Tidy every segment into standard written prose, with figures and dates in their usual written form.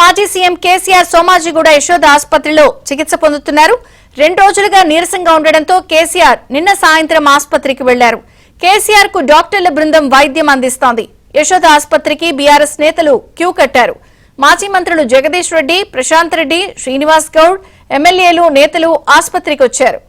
మాజీ సీఎం కేసీఆర్ సోమాజిగూడ యశోద ఆసుపత్రిలో చికిత్స పొందుతున్నారు. 2 రోజులుగా నీరసంగా ఉండడంతో కేసీఆర్ నిన్న సాయంత్రం ఆసుపత్రికి వెళ్లారు. కేసీఆర్ కు డాక్టర్ల బృందం వైద్యం అందిస్తోంది. యశోద ఆసుపత్రికి బీఆర్ఎస్ నేతలు క్యూ కట్టారు. మాజీ మంత్రులు జగదీష్ రెడ్డి, ప్రశాంత్ రెడ్డి, శ్రీనివాస్ గౌడ్, ఎమ్మెల్యేలు, నేతలు ఆసుపత్రికి వచ్చారు.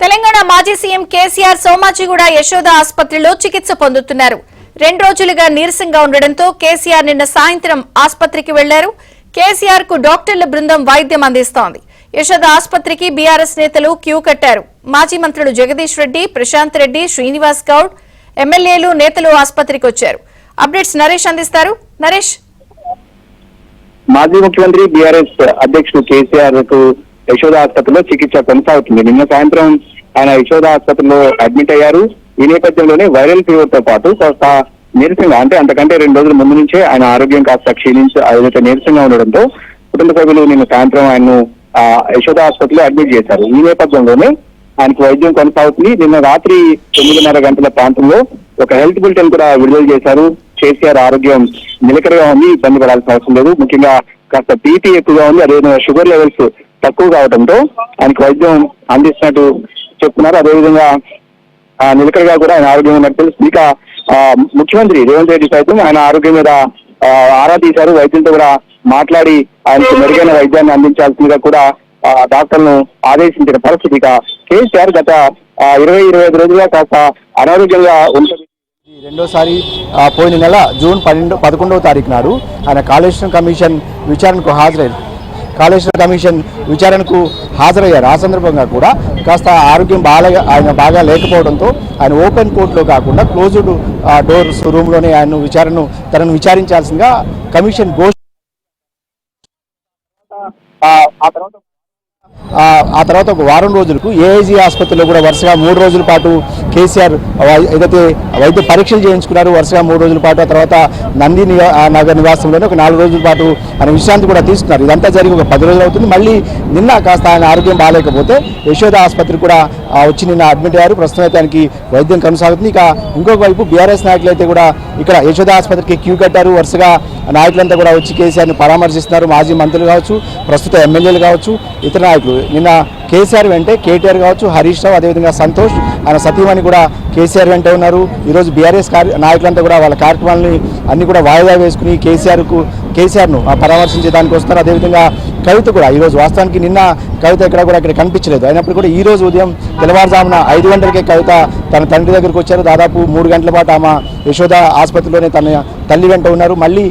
తెలంగాణ మాజీ సీఎం కేసీఆర్ సోమాజిగూడ యశోద ఆసుపత్రిలో చికిత్స పొందుతున్నారు. 2 రోజులుగా నీరసంగా ఉండడంతో కేసీఆర్ నిన్న సాయంత్రం ఆసుపత్రికి వెళ్లారు. కేసీఆర్ కు డాక్టర్ల బృందం వైద్యం అందిస్తోంది. యశోద ఆసుపత్రికి బీఆర్ఎస్ నేతలు క్యూ కట్టారు. మాజీ మంత్రులు జగదీష్ రెడ్డి, ప్రశాంత్ రెడ్డి, శ్రీనివాస్ గౌడ్, ఎమ్మెల్యేలు, నేతలు ఆసుపత్రికి వచ్చారు. అప్డేట్స్ నరేష్ అందిస్తారు. నరేష్, మాజీ ముఖ్యమంత్రి బీఆర్ఎస్ అధ్యక్షుడు కేసీఆర్ కు యశోద ఆసుపత్రిలో చికిత్స కొనసాగుతుంది. నిన్న సాయంత్రం ఆయన యశోద ఆసుపత్రిలో అడ్మిట్ అయ్యారు. ఈ నేపథ్యంలోనే వైరల్ ఫీవర్ తో పాటు కాస్త నీరసంగా, అంటే అంతకంటే 2 రోజుల ముందు నుంచే ఆయన ఆరోగ్యం కాస్త క్షీణించి ఏదైతే నీరసంగా ఉండడంతో కుటుంబ సభ్యులు నిన్న సాయంత్రం ఆయన్ను యశోద ఆసుపత్రిలో అడ్మిట్ చేశారు. ఈ నేపథ్యంలోనే ఆయనకు వైద్యం కొనసాగుతుంది. నిన్న రాత్రి 9:30 గంటల ప్రాంతంలో ఒక హెల్త్ బులెటిన్ కూడా విడుదల చేశారు. కేసీఆర్ ఆరోగ్యం నిలకడగా ఉంది, ఇబ్బంది పడాల్సిన అవసరం లేదు. ముఖ్యంగా కాస్త బీపీ ఎక్కువగా ఉంది, అదేవిధంగా షుగర్ లెవెల్స్ తక్కువ కావడంతో ఆయనకు వైద్యం అందిస్తున్నట్టు చెప్తున్నారు. అదేవిధంగా నిలకడగా కూడా ఆయన ఆరోగ్యం ఉన్నట్టు తెలుసు. ఇక ముఖ్యమంత్రి రేవంత్ రెడ్డి సైతం ఆయన ఆరోగ్యం మీద ఆరా తీశారు. వైద్యులతో కూడా మాట్లాడి ఆయనకు మెరుగైన వైద్యాన్ని అందించాల్సిందిగా కూడా డాక్టర్లను ఆదేశించిన పరిస్థితి. ఇక కేసీఆర్ గత 20-25 రోజులుగా కాస్త అనారోగ్యంగా ఉంటుంది. రెండోసారి పోయిన నెల జూన్ 11వ తారీఖు నాడు ఆయన కాళేశ్వరం కమిషన్ విచారణకు హాజరయ్యారు. కాళేశ్వరం కమిషన్ విచారణకు హాజరయ్యారు. ఆ సందర్భంగా కూడా కాస్త ఆరోగ్యం ఆయన బాగా లేకపోవడంతో ఆయన ఓపెన్ కోర్టులో కాకుండా క్లోజ్డ్ డోర్స్ రూమ్లోనే తనను విచారించాల్సిందిగా కమిషన్ ఆ తర్వాత ఒక వారం రోజులకు ఏఐజీ ఆసుపత్రిలో కూడా వరుసగా 3 రోజుల పాటు కేసీఆర్ ఏదైతే వైద్య పరీక్షలు చేయించుకున్నారు. వరుసగా 3 రోజుల పాటు ఆ తర్వాత నంది నగర్ నివాసంలోనే ఒక 4 రోజుల పాటు ఆయన విశ్రాంతి కూడా తీసుకున్నారు. ఇదంతా జరిగి ఒక 10 రోజులు అవుతుంది. మళ్ళీ నిన్న కాస్త ఆయన ఆరోగ్యం బాగాలేకపోతే యశోద ఆసుపత్రి కూడా వచ్చి నిన్న అడ్మిట్ అయ్యారు. ప్రస్తుతం అయితే ఆయనకి వైద్యం కొనసాగుతుంది. ఇక ఇంకొక వైపు బీఆర్ఎస్ నాయకులు అయితే కూడా ఇక్కడ యశోద ఆసుపత్రికి క్యూ కట్టారు. వరుసగా నాయకులంతా కూడా వచ్చి కేసీఆర్ని పరామర్శిస్తున్నారు. మాజీ మంత్రులు కావచ్చు, ప్రస్తుత ఎమ్మెల్యేలు కావచ్చు, ఇతర నాయకులు. నిన్న కేసీఆర్ వెంటే కేటీఆర్ కావచ్చు, హరీష్ రావు, అదేవిధంగా సంతోష్, ఆయన సతీమణి కూడా కేసీఆర్ వెంటే ఉన్నారు. ఈరోజు బీఆర్ఎస్ నాయకులంతా కూడా వాళ్ళ కార్యక్రమాలని అన్ని కూడా వాయిదా వేసుకుని కేసీఆర్ను పరామర్శించే దానికి వస్తారు. అదేవిధంగా కవిత కూడా ఈరోజు, వాస్తవానికి నిన్న కవిత ఇక్కడ కనిపించలేదు. అయినప్పుడు కూడా ఈ రోజు ఉదయం తెల్లవారుజామున 5 గంటలకే కవిత తన తండ్రి దగ్గరకు వచ్చారు. దాదాపు 3 గంటల పాటు ఆమె యశోద ఆసుపత్రిలోనే తన తల్లి వెంట ఉన్నారు. మళ్ళీ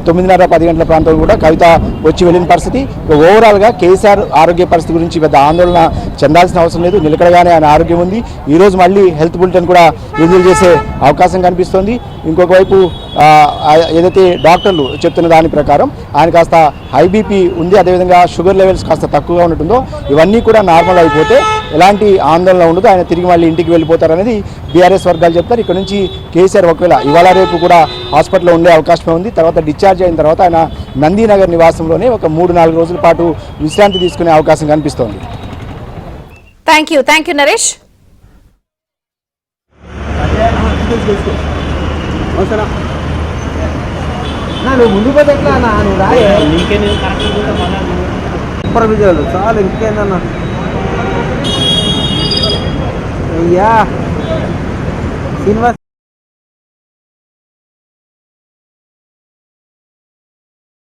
9:30-10 గంటల ప్రాంతంలో కూడా కవిత వచ్చి వెళ్ళిన పరిస్థితి. ఓవరాల్గా కేసీఆర్ ఆరోగ్య పరిస్థితి గురించి పెద్ద ఆందోళన చెందాల్సిన అవసరం లేదు. నిలకడగానే ఆయన ఆరోగ్యం ఉంది. ఈరోజు మళ్ళీ హెల్త్ బులెటిన్ కూడా విడుదల చేసే అవకాశం కనిపిస్తోంది. ఇంకొక వైపు ఏదైతే డాక్టర్లు చెప్తున్న దాని ప్రకారం ఆయన కాస్త హై బీపీ ఉంది, అదేవిధంగా షుగర్ లెవెల్స్ కాస్త తక్కువగా ఉంటుందో ఇవన్నీ కూడా నార్మల్ అయిపోతే ఎలాంటి ఆందోళన ఉండదు. ఆయన తిరిగి మళ్ళీ ఇంటికి వెళ్ళిపోతారనేది బీఆర్ఎస్ వర్గాలు చెప్తారు. ఇక్కడ నుంచి కేసీఆర్ ఒకవేళ ఇవాళ రేపు కూడా హాస్పిటల్లో ఉండే అవకాశమే ఉంది. తర్వాత డిశ్చార్జ్ అయిన తర్వాత ఆయన నందీనగర్ నివాసంలోనే ఒక 3-4 రోజుల పాటు విశ్రాంతి తీసుకునే అవకాశం కనిపిస్తోంది. Thank you Naresh. ముందు పోతే ఎట్లా నువ్వు రాయే సూపర్ విజయాలు చాలు. ఇంకేందన్నా అయ్యా శ్రీనివాస్